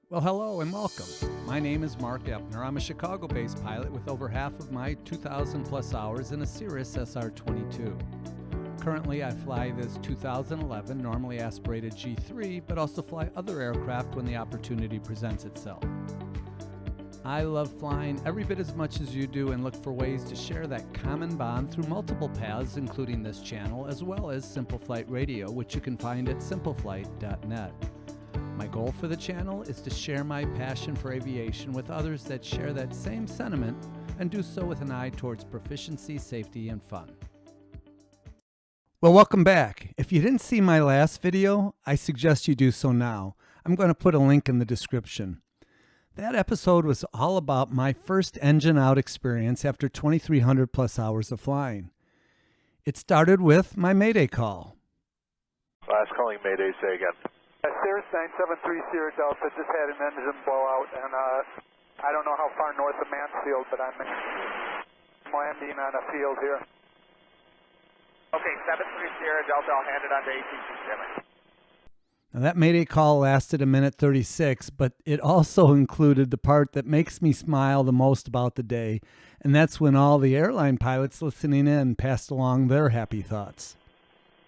Well, hello and welcome. My name is Mark Epner. I'm a Chicago-based pilot with over half of my 2,000 plus hours in a Cirrus SR-22. Currently, I fly this 2011 normally aspirated G3, but also fly other aircraft when the opportunity presents itself. I love flying every bit as much as you do and look for ways to share that common bond through multiple paths, including this channel, as well as Simple Flight Radio, which you can find at simpleflight.net. My goal for the channel is to share my passion for aviation with others that share that same sentiment and do so with an eye towards proficiency, safety, and fun. Well, welcome back. If you didn't see my last video, I suggest you do so now. I'm going to put a link in the description. That episode was all about my first engine out experience after 2,300 plus hours of flying. It started with my Mayday call. Last calling Mayday, say again. Cirrus 973 Sierra Delta just had an engine blowout, and I don't know how far north of Mansfield, but I'm landing on a field here. Okay, 73 Sierra Delta, I'll hand it on to ATC Jimmy. Now that Mayday call lasted a minute 36, but it also included the part that makes me smile the most about the day, and that's when all the airline pilots listening in passed along their happy thoughts.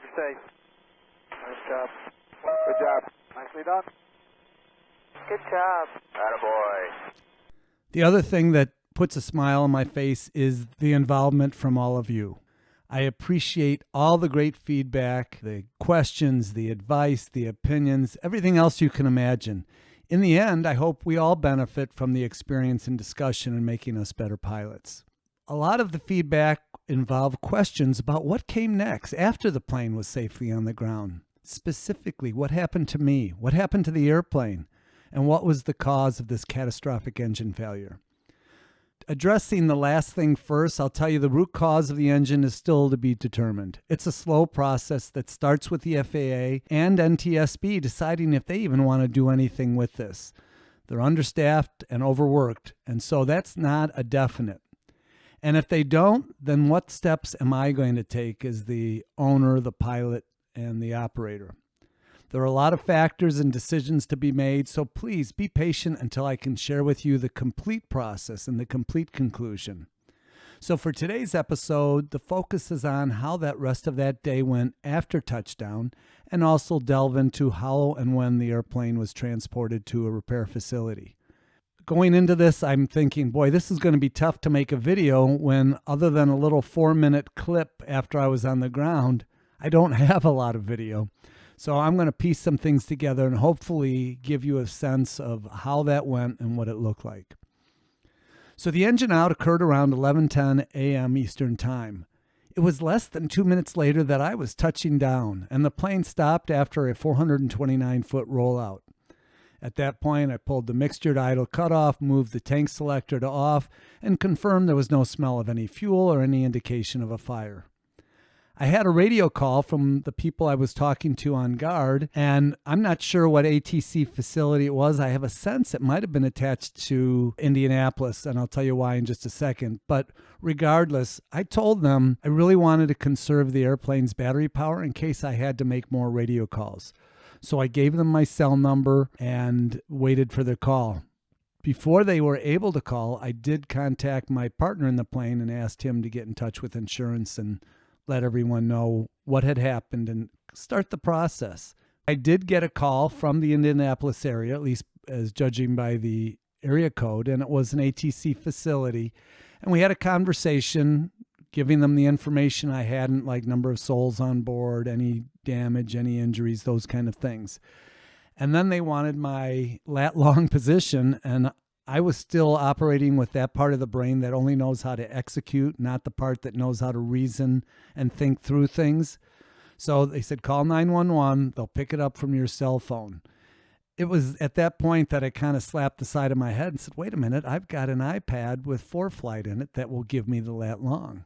You're safe. Nice job. Good job. Nicely done. Good job. Attaboy. The other thing that puts a smile on my face is the involvement from all of you. I appreciate all the great feedback, the questions, the advice, the opinions, everything else you can imagine. In the end, I hope we all benefit from the experience and discussion in making us better pilots. A lot of the feedback involved questions about what came next after the plane was safely on the ground. Specifically, what happened to me? What happened to the airplane? And what was the cause of this catastrophic engine failure? Addressing the last thing first, I'll tell you the root cause of the engine is still to be determined. It's a slow process that starts with the FAA and NTSB deciding if they even want to do anything with this. They're understaffed and overworked, and so that's not a definite. And if they don't, then what steps am I going to take as the owner, the pilot, and the operator? There are a lot of factors and decisions to be made, so please be patient until I can share with you the complete process and the complete conclusion. So for today's episode, the focus is on how that rest of that day went after touchdown, and also delve into how and when the airplane was transported to a repair facility. Going into this, I'm thinking, boy, this is going to be tough to make a video when, other than a little 4-minute clip after I was on the ground, I don't have a lot of video. So I'm going to piece some things together and hopefully give you a sense of how that went and what it looked like. So the engine out occurred around 11:10 a.m. Eastern Time. It was less than 2 minutes later that I was touching down, and the plane stopped after a 429-foot rollout. At that point, I pulled the mixtured idle cutoff, moved the tank selector to off, and confirmed there was no smell of any fuel or any indication of a fire. I had a radio call from the people I was talking to on guard, and I'm not sure what ATC facility it was. I have a sense it might have been attached to Indianapolis, and I'll tell you why in just a second. But regardless, I told them I really wanted to conserve the airplane's battery power in case I had to make more radio calls. So I gave them my cell number and waited for their call. Before they were able to call, I did contact my partner in the plane and asked him to get in touch with insurance and let everyone know what had happened and start the process. I did get a call from the Indianapolis area, at least as judging by the area code, and it was an ATC facility. And we had a conversation, giving them the information I hadn't, like number of souls on board, any damage, any injuries, those kind of things. And then they wanted my lat-long position, and I was still operating with that part of the brain that only knows how to execute, not the part that knows how to reason and think through things. So they said, call 911. They'll pick it up from your cell phone. It was at that point that I kind of slapped the side of my head and said, wait a minute, I've got an iPad with ForeFlight in it that will give me the lat long.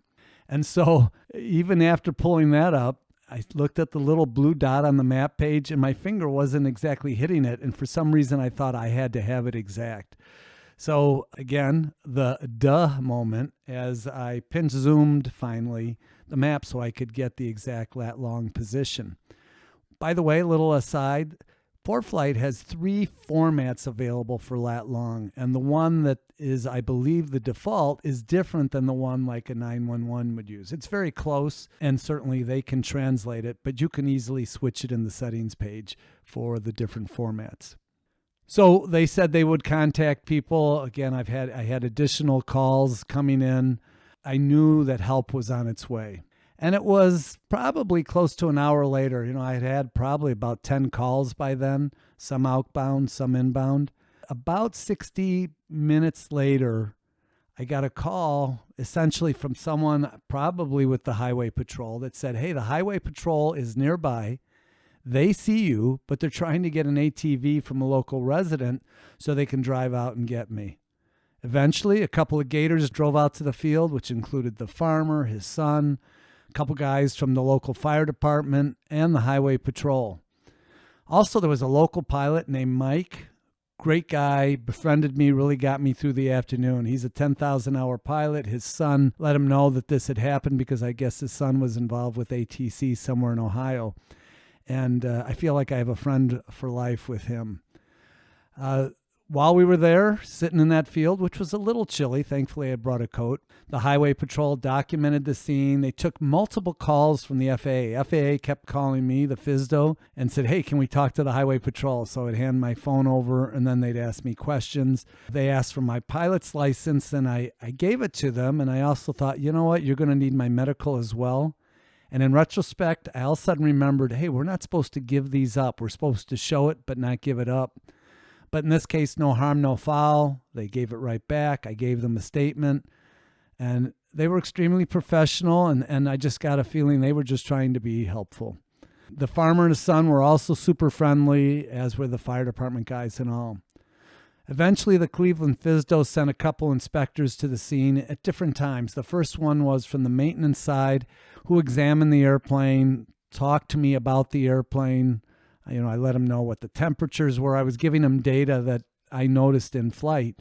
And so even after pulling that up, I looked at the little blue dot on the map page and my finger wasn't exactly hitting it. And for some reason, I thought I had to have it exact. So again, the duh moment as I pinch zoomed finally the map so I could get the exact lat long position. By the way, little aside, ForeFlight has 3 formats available for lat long, and the one that is, I believe, the default is different than the one like a 911 would use. It's very close, and certainly they can translate it, but you can easily switch it in the settings page for the different formats. So they said they would contact people. Again, I had additional calls coming in. I knew that help was on its way. And it was probably close to an hour later. I had probably about 10 calls by then, some outbound, some inbound. About 60 minutes later, I got a call essentially from someone probably with the Highway Patrol that said, hey, the Highway Patrol is nearby. They see you, but they're trying to get an ATV from a local resident so they can drive out and get me. Eventually, a couple of gators drove out to the field, which included the farmer, his son, a couple guys from the local fire department, and the Highway Patrol. Also, there was a local pilot named Mike. Great guy, befriended me, really got me through the afternoon. He's a 10,000-hour pilot. His son let him know that this had happened because I guess his son was involved with ATC somewhere in Ohio. And I feel like I have a friend for life with him. While we were there, sitting in that field, which was a little chilly, thankfully I brought a coat, the Highway Patrol documented the scene. They took multiple calls from the FAA. FAA kept calling me, the FSDO, and said, hey, can we talk to the Highway Patrol? So I'd hand my phone over, and then they'd ask me questions. They asked for my pilot's license, and I gave it to them, and I also thought, you know what, you're going to need my medical as well. And in retrospect, I all of a sudden remembered, hey, we're not supposed to give these up. We're supposed to show it, but not give it up. But in this case, no harm, no foul. They gave it right back. I gave them a statement. And they were extremely professional, and I just got a feeling they were just trying to be helpful. The farmer and his son were also super friendly, as were the fire department guys and all. Eventually, the Cleveland FSDO sent a couple inspectors to the scene at different times. The first one was from the maintenance side, who examined the airplane, talked to me about the airplane. I let them know what the temperatures were. I was giving them data that I noticed in flight.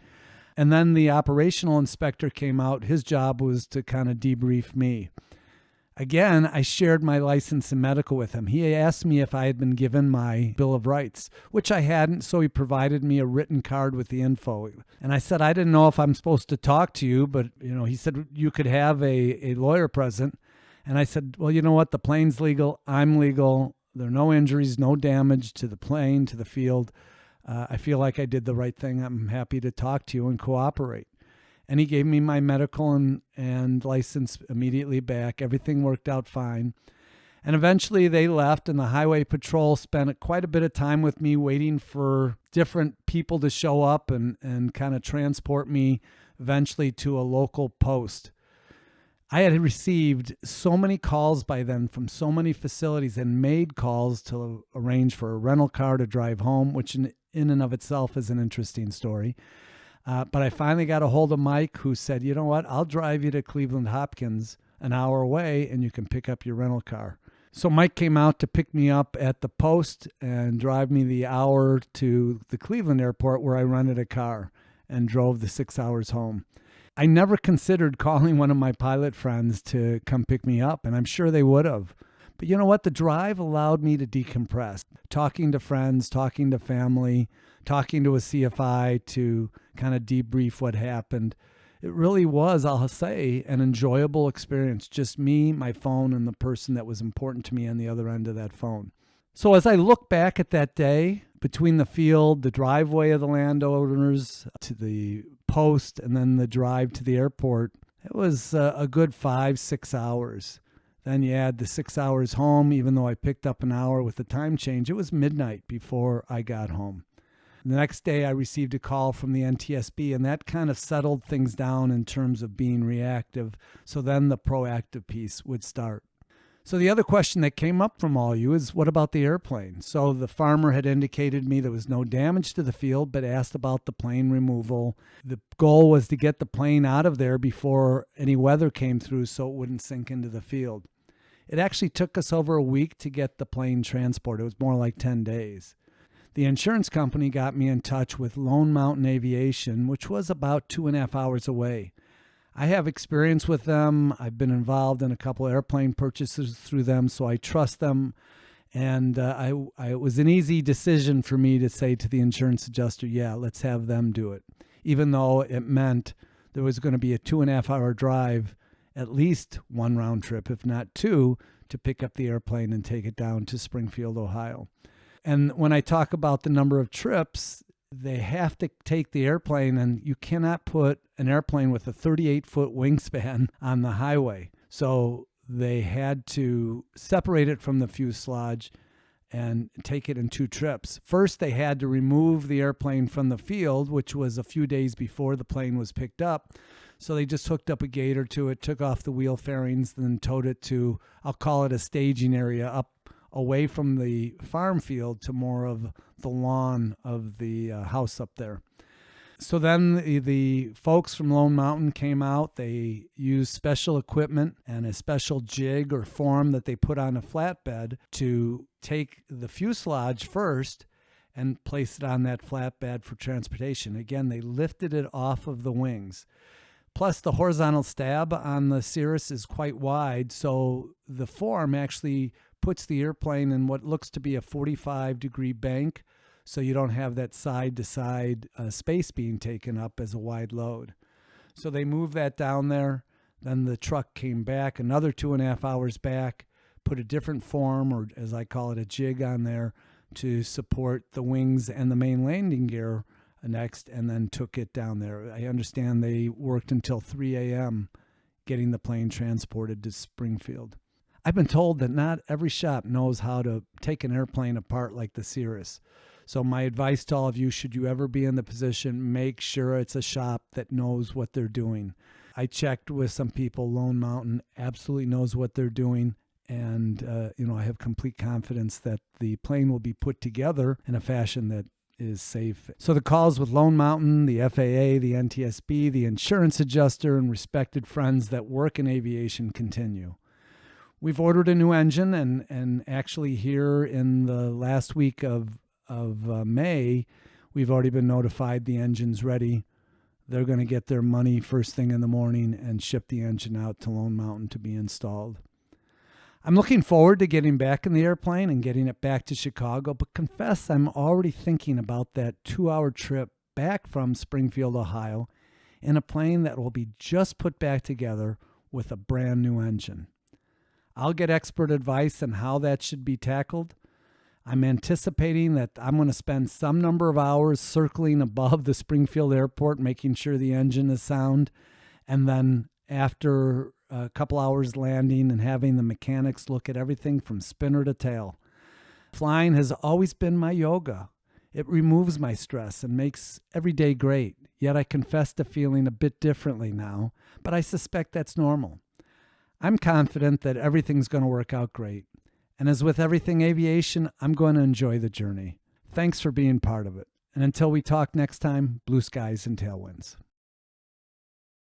And then the operational inspector came out. His job was to kind of debrief me. Again, I shared my license and medical with him. He asked me if I had been given my Bill of Rights, which I hadn't, so he provided me a written card with the info. And I said, I didn't know if I'm supposed to talk to you, but he said you could have a lawyer present. And I said, well, you know what? The plane's legal. I'm legal. There are no injuries, no damage to the plane, to the field. I feel like I did the right thing. I'm happy to talk to you and cooperate. And he gave me my medical and license immediately back. Everything worked out fine. And eventually they left, and the Highway Patrol spent quite a bit of time with me waiting for different people to show up and kind of transport me eventually to a local post. I had received so many calls by then from so many facilities and made calls to arrange for a rental car to drive home, which in and of itself is an interesting story. But I finally got a hold of Mike, who said, you know what, I'll drive you to Cleveland Hopkins an hour away and you can pick up your rental car. So Mike came out to pick me up at the post and drive me the hour to the Cleveland airport, where I rented a car and drove the 6 hours home. I never considered calling one of my pilot friends to come pick me up, and I'm sure they would have. But you know what? The drive allowed me to decompress. Talking to friends, talking to family, talking to a CFI to kind of debrief what happened. It really was, I'll say, an enjoyable experience. Just me, my phone, and the person that was important to me on the other end of that phone. So as I look back at that day, between the field, the driveway of the landowners, to the post, and then the drive to the airport, it was a good 5-6 hours. Then you add the 6 hours home, even though I picked up an hour with the time change. It was midnight before I got home. The next day, I received a call from the NTSB, and that kind of settled things down in terms of being reactive. So then the proactive piece would start. So the other question that came up from all you is, what about the airplane? So the farmer had indicated me there was no damage to the field, but asked about the plane removal. The goal was to get the plane out of there before any weather came through so it wouldn't sink into the field. It actually took us over a week to get the plane transported. It was more like 10 days. The insurance company got me in touch with Lone Mountain Aviation, which was about 2.5 hours away. I have experience with them. I've been involved in a couple of airplane purchases through them, so I trust them. And it was an easy decision for me to say to the insurance adjuster, yeah, let's have them do it, even though it meant there was going to be a 2.5-hour drive, at least one round trip, if not two, to pick up the airplane and take it down to Springfield, Ohio. And when I talk about the number of trips, they have to take the airplane, and you cannot put an airplane with a 38-foot wingspan on the highway. So they had to separate it from the fuselage and take it in 2 trips. First, they had to remove the airplane from the field, which was a few days before the plane was picked up. So they just hooked up a gator to it, took off the wheel fairings, then towed it to, I'll call it a staging area, up away from the farm field to more of the lawn of the house up there. So then the folks from Lone Mountain came out. They used special equipment and a special jig or form that they put on a flatbed to take the fuselage first and place it on that flatbed for transportation. Again, they lifted it off of the wings. Plus, the horizontal stab on the Cirrus is quite wide, so the form actually puts the airplane in what looks to be a 45-degree bank, so you don't have that side-to-side space being taken up as a wide load. So they moved that down there. Then the truck came back, another 2.5 hours back, put a different form, or as I call it, a jig on there to support the wings and the main landing gear next, and then took it down there. I understand they worked until 3 a.m. getting the plane transported to Springfield. I've been told that not every shop knows how to take an airplane apart like the Cirrus. So my advice to all of you, should you ever be in the position, make sure it's a shop that knows what they're doing. I checked with some people. Lone Mountain absolutely knows what they're doing. And, I have complete confidence that the plane will be put together in a fashion that is safe. So the calls with Lone Mountain, the FAA, the NTSB, the insurance adjuster, and respected friends that work in aviation continue. We've ordered a new engine, and actually here in the last week of May, we've already been notified the engine's ready. They're going to get their money first thing in the morning and ship the engine out to Lone Mountain to be installed. I'm looking forward to getting back in the airplane and getting it back to Chicago, but confess I'm already thinking about that 2-hour trip back from Springfield, Ohio, in a plane that will be just put back together with a brand new engine. I'll get expert advice on how that should be tackled. I'm anticipating that I'm going to spend some number of hours circling above the Springfield airport, making sure the engine is sound, and then after a couple hours landing and having the mechanics look at everything from spinner to tail. Flying has always been my yoga. It removes my stress and makes every day great. Yet I confess to feeling a bit differently now, but I suspect that's normal. I'm confident that everything's going to work out great. And as with everything aviation, I'm going to enjoy the journey. Thanks for being part of it. And until we talk next time, blue skies and tailwinds.